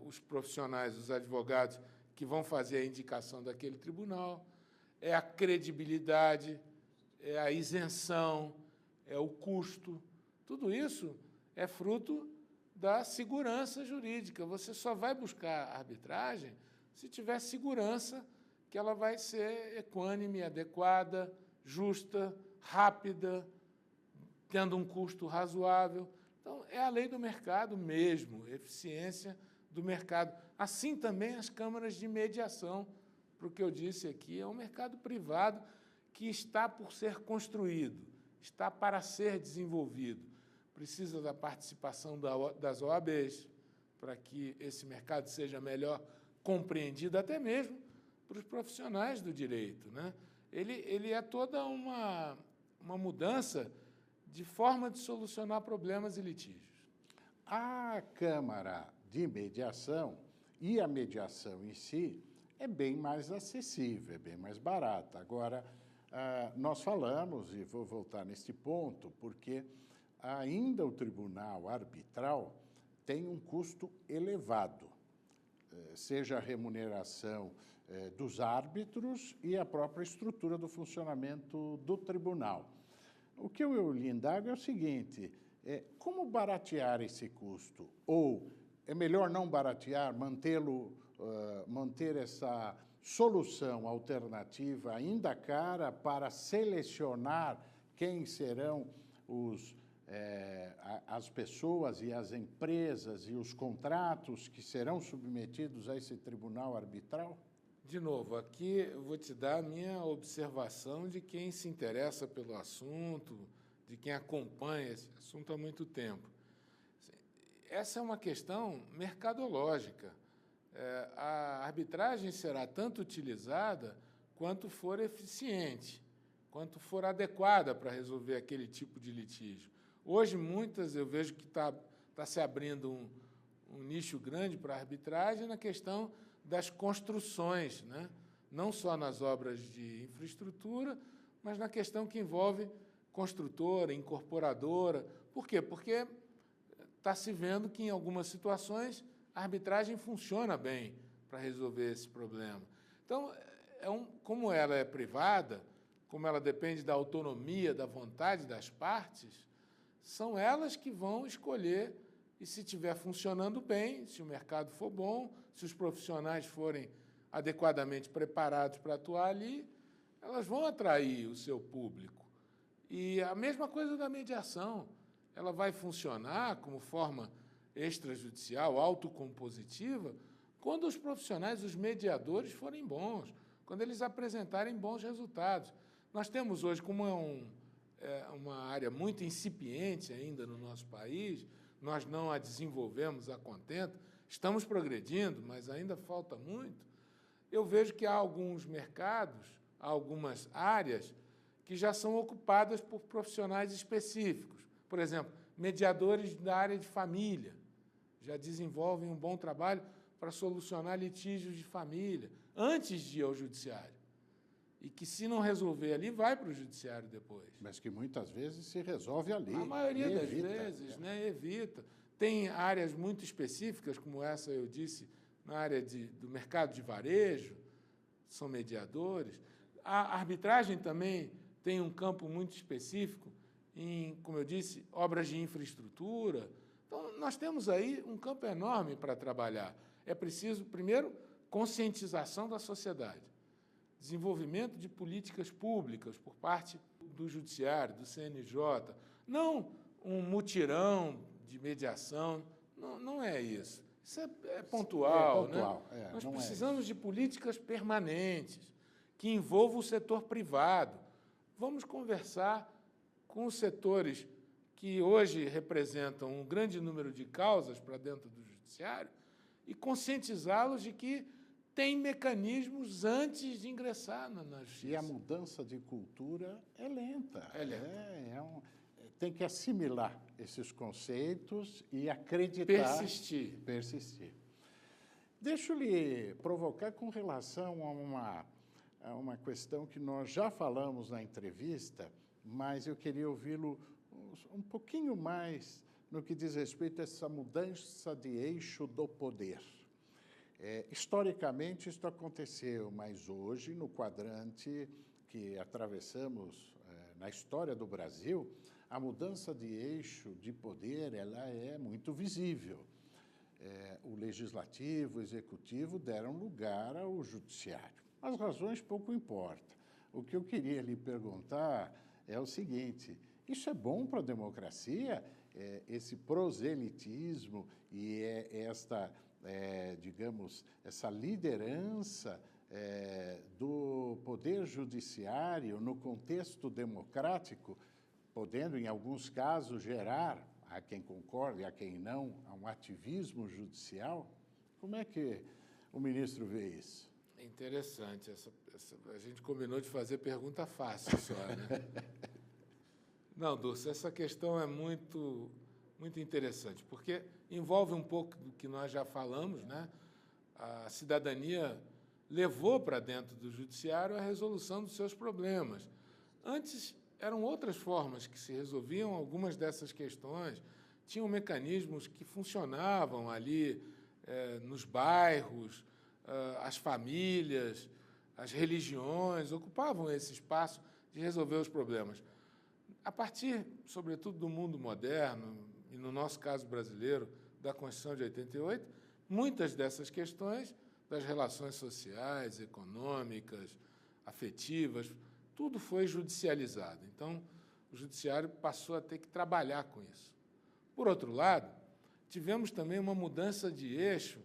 os profissionais, os advogados que vão fazer a indicação daquele tribunal, é a credibilidade, é a isenção, é o custo. Tudo isso é fruto da segurança jurídica. Você só vai buscar arbitragem se tiver segurança que ela vai ser equânime, adequada, justa, rápida, tendo um custo razoável. Então, é a lei do mercado mesmo, eficiência do mercado. Assim também as câmaras de mediação, para o que eu disse aqui, é um mercado privado que está por ser construído, está para ser desenvolvido. Precisa da participação das OABs, para que esse mercado seja melhor compreendido, até mesmo para os profissionais do direito, né? Ele é toda uma mudança de forma de solucionar problemas e litígios. A Câmara de Mediação e a mediação em si é bem mais acessível, é bem mais barata. Agora, nós falamos, e vou voltar neste ponto, porque ainda o tribunal arbitral tem um custo elevado, seja a remuneração dos árbitros e a própria estrutura do funcionamento do tribunal. O que eu lhe indago é o seguinte, como baratear esse custo? Ou é melhor não baratear, manter essa solução alternativa ainda cara para selecionar quem serão as pessoas e as empresas e os contratos que serão submetidos a esse tribunal arbitral? De novo, aqui eu vou te dar a minha observação de quem se interessa pelo assunto, de quem acompanha esse assunto há muito tempo. Essa é uma questão mercadológica. A arbitragem será tanto utilizada quanto for eficiente, quanto for adequada para resolver aquele tipo de litígio. Hoje, eu vejo que está se abrindo um nicho grande para a arbitragem na questão das construções, né? Não só nas obras de infraestrutura, mas na questão que envolve construtora, incorporadora. Por quê? Porque está se vendo que, em algumas situações, a arbitragem funciona bem para resolver esse problema. Então, como ela é privada, como ela depende da autonomia, da vontade das partes, são elas que vão escolher, e se estiver funcionando bem, se o mercado for bom, se os profissionais forem adequadamente preparados para atuar ali, elas vão atrair o seu público. E a mesma coisa da mediação, ela vai funcionar como forma extrajudicial, autocompositiva, quando os profissionais, os mediadores, forem bons, quando eles apresentarem bons resultados. Nós temos hoje, como uma área muito incipiente ainda no nosso país, nós não a desenvolvemos a contento, estamos progredindo, mas ainda falta muito. Eu vejo que há alguns mercados, há algumas áreas que já são ocupadas por profissionais específicos. Por exemplo, mediadores da área de família já desenvolvem um bom trabalho para solucionar litígios de família antes de ir ao judiciário. E que, se não resolver ali, vai para o judiciário depois. Mas que muitas vezes se resolve ali. A maioria das vezes, né, evita. Tem áreas muito específicas, como essa eu disse, na área do mercado de varejo, são mediadores. A arbitragem também tem um campo muito específico em, como eu disse, obras de infraestrutura. Então, nós temos aí um campo enorme para trabalhar. É preciso, primeiro, conscientização da sociedade, desenvolvimento de políticas públicas por parte do Judiciário, do CNJ, não um mutirão de mediação, não é isso. Isso é pontual. É pontual, né? Nós precisamos de políticas permanentes, que envolvam o setor privado. Vamos conversar com os setores que hoje representam um grande número de causas para dentro do Judiciário e conscientizá-los de que tem mecanismos antes de ingressar na Justiça. E a mudança de cultura é lenta. É lenta. Tem que assimilar esses conceitos e acreditar. Persistir. Deixa eu lhe provocar com relação a uma questão que nós já falamos na entrevista, mas eu queria ouvi-lo um pouquinho mais no que diz respeito a essa mudança de eixo do poder. Historicamente, isso aconteceu, mas hoje, no quadrante que atravessamos na história do Brasil, a mudança de eixo de poder ela é muito visível. O legislativo, o executivo deram lugar ao judiciário. As razões pouco importam. O que eu queria lhe perguntar é o seguinte: isso é bom para a democracia? Esse proselitismo e digamos, essa liderança do poder judiciário no contexto democrático, podendo, em alguns casos, gerar, a quem concorde e a quem não, um ativismo judicial? Como é que o ministro vê isso? É interessante. A gente combinou de fazer pergunta fácil só, né? Não, Dulce, essa questão é muito interessante, porque envolve um pouco do que nós já falamos, né? A cidadania levou para dentro do judiciário a resolução dos seus problemas. Antes, eram outras formas que se resolviam algumas dessas questões, tinham mecanismos que funcionavam ali nos bairros, as famílias, as religiões, ocupavam esse espaço de resolver os problemas. A partir, sobretudo, do mundo moderno, e no nosso caso brasileiro, da Constituição de 88, muitas dessas questões, das relações sociais, econômicas, afetivas, tudo foi judicializado. Então, o judiciário passou a ter que trabalhar com isso. Por outro lado, tivemos também uma mudança de eixo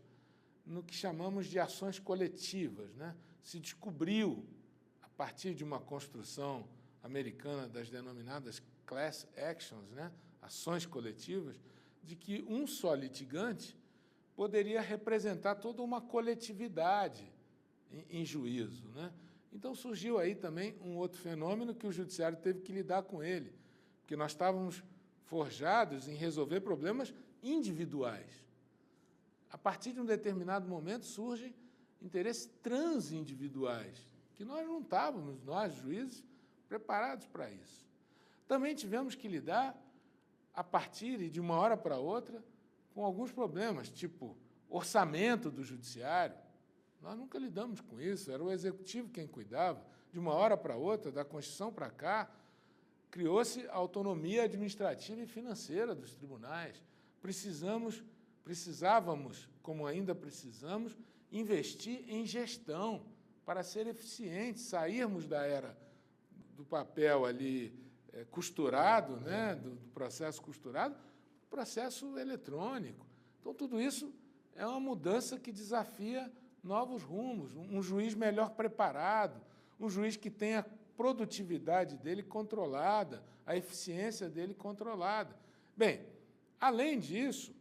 no que chamamos de ações coletivas, né? Se descobriu, a partir de uma construção americana das denominadas class actions, né? Ações coletivas, de que um só litigante poderia representar toda uma coletividade em juízo, né? Então, surgiu aí também um outro fenômeno que o judiciário teve que lidar com ele, porque nós estávamos forjados em resolver problemas individuais. A partir de um determinado momento, surgem interesses transindividuais, que nós não estávamos, nós, juízes, preparados para isso. Também tivemos que lidar, a partir de uma hora para outra, com alguns problemas, tipo orçamento do judiciário. Nós nunca lidamos com isso, era o executivo quem cuidava. De uma hora para outra, da Constituição para cá, criou-se a autonomia administrativa e financeira dos tribunais. Precisávamos, como ainda precisamos, investir em gestão para ser eficientes, sairmos da era do papel ali costurado, né, do processo costurado, para o processo eletrônico. Então, tudo isso é uma mudança que desafia novos rumos, um juiz melhor preparado, um juiz que tenha a produtividade dele controlada, a eficiência dele controlada. Bem, além disso,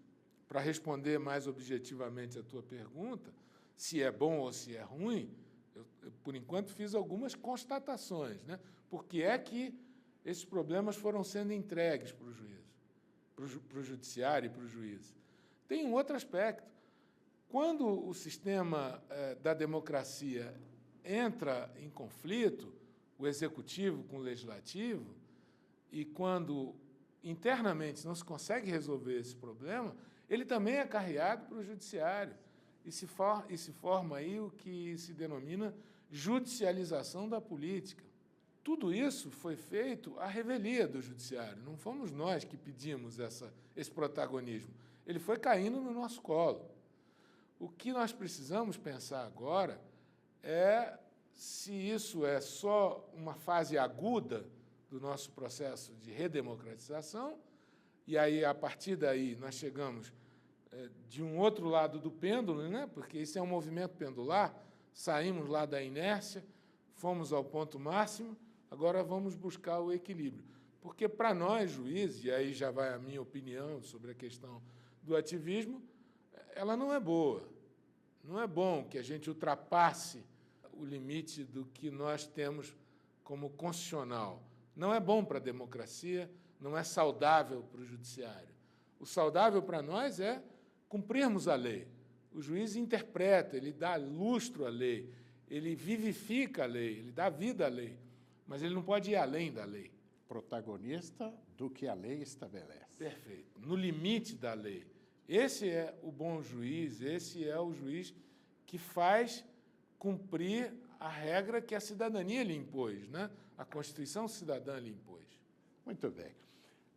para responder mais objetivamente a tua pergunta, se é bom ou se é ruim, eu por enquanto, fiz algumas constatações, né? Por que é que esses problemas foram sendo entregues para o juiz, para o judiciário e para o juiz? Tem um outro aspecto. Quando o sistema da democracia entra em conflito, o executivo com o legislativo, e quando internamente não se consegue resolver esse problema, ele também é carreado para o judiciário. e se forma aí o que se denomina judicialização da política. Tudo isso foi feito à revelia do judiciário, não fomos nós que pedimos esse protagonismo, ele foi caindo no nosso colo. O que nós precisamos pensar agora é se isso é só uma fase aguda do nosso processo de redemocratização, e aí, a partir daí, nós chegamos de um outro lado do pêndulo, né? Porque isso é um movimento pendular, saímos lá da inércia, fomos ao ponto máximo, agora vamos buscar o equilíbrio. Porque, para nós, juízes, e aí já vai a minha opinião sobre a questão do ativismo, ela não é boa. Não é bom que a gente ultrapasse o limite do que nós temos como constitucional. Não é bom para a democracia, não é saudável para o judiciário. O saudável para nós é cumprirmos a lei. O juiz interpreta, ele dá lustro à lei, ele vivifica a lei, ele dá vida à lei, mas ele não pode ir além da lei. Protagonista do que a lei estabelece. Perfeito. No limite da lei. Esse é o bom juiz, esse é o juiz que faz cumprir a regra que a cidadania lhe impôs, né? A Constituição cidadã lhe impôs. Muito bem.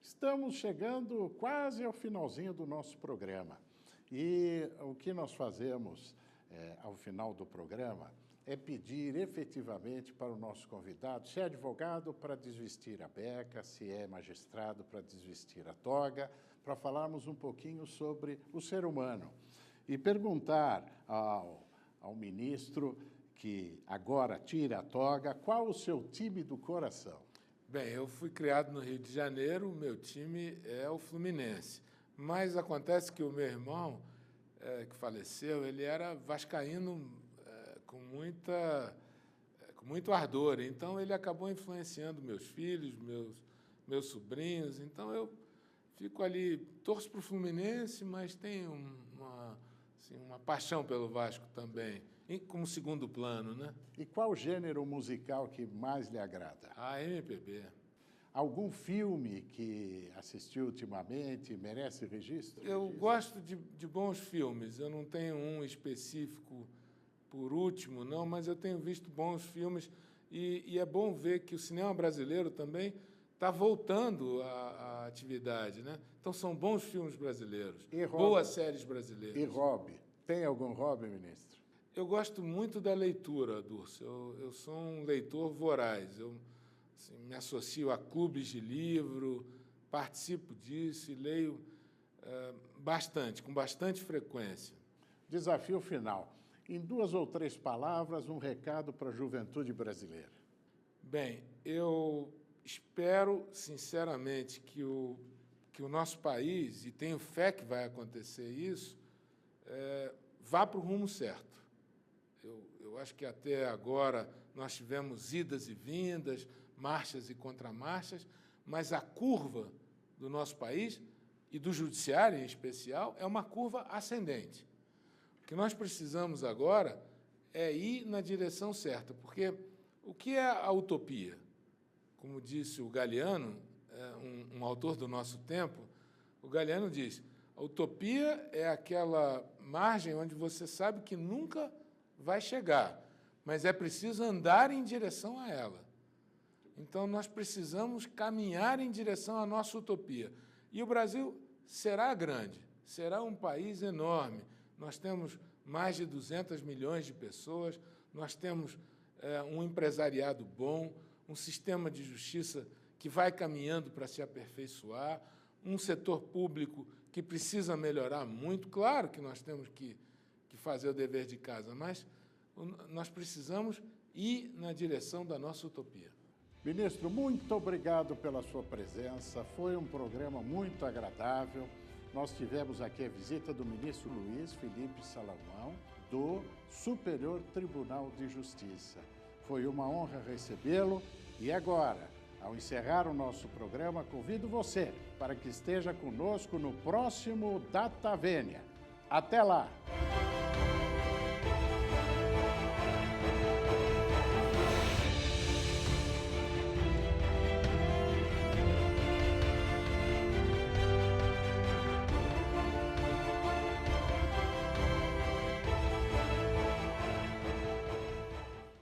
Estamos chegando quase ao finalzinho do nosso programa. E o que nós fazemos ao final do programa é pedir efetivamente para o nosso convidado, se é advogado, para desvestir a beca, se é magistrado, para desvestir a toga, para falarmos um pouquinho sobre o ser humano. E perguntar ao ministro, que agora tira a toga, qual o seu time do coração? Bem, eu fui criado no Rio de Janeiro, o meu time é o Fluminense. Mas acontece que o meu irmão, que faleceu, ele era vascaíno com muito ardor. Então, ele acabou influenciando meus filhos, meus sobrinhos. Então, eu fico ali, torço para o Fluminense, mas tenho uma paixão pelo Vasco também, como segundo plano, né? E qual gênero musical que mais lhe agrada? A MPB. Algum filme que assistiu ultimamente merece registro? Eu gosto de bons filmes. Eu não tenho um específico por último, não, mas eu tenho visto bons filmes e é bom ver que o cinema brasileiro também está voltando à atividade, né? Então, são bons filmes brasileiros, boas séries brasileiras. E hobby? Tem algum hobby, ministro? Eu gosto muito da leitura, Durso. Eu sou um leitor voraz. Eu me associo a clubes de livro, participo disso e leio bastante, com bastante frequência. Desafio final. Em 2 ou 3 palavras, um recado para a juventude brasileira. Bem, eu espero, sinceramente, que o nosso país, e tenho fé que vai acontecer isso, vá para o rumo certo. Eu acho que até agora nós tivemos idas e vindas, marchas e contramarchas, mas a curva do nosso país, e do judiciário em especial, é uma curva ascendente. O que nós precisamos agora é ir na direção certa, porque o que é a utopia? Como disse o Galeano, um autor do nosso tempo, o Galeano diz, a utopia é aquela margem onde você sabe que nunca vai chegar, mas é preciso andar em direção a ela. Então, nós precisamos caminhar em direção à nossa utopia. E o Brasil será grande, será um país enorme. Nós temos mais de 200 milhões de pessoas, nós temos um empresariado bom, um sistema de justiça que vai caminhando para se aperfeiçoar, um setor público que precisa melhorar muito. Claro que nós temos que fazer o dever de casa, mas nós precisamos ir na direção da nossa utopia. Ministro, muito obrigado pela sua presença. Foi um programa muito agradável. Nós tivemos aqui a visita do ministro Luiz Felipe Salomão, do Superior Tribunal de Justiça. Foi uma honra recebê-lo. E agora, ao encerrar o nosso programa, convido você para que esteja conosco no próximo Data Vênia. Até lá!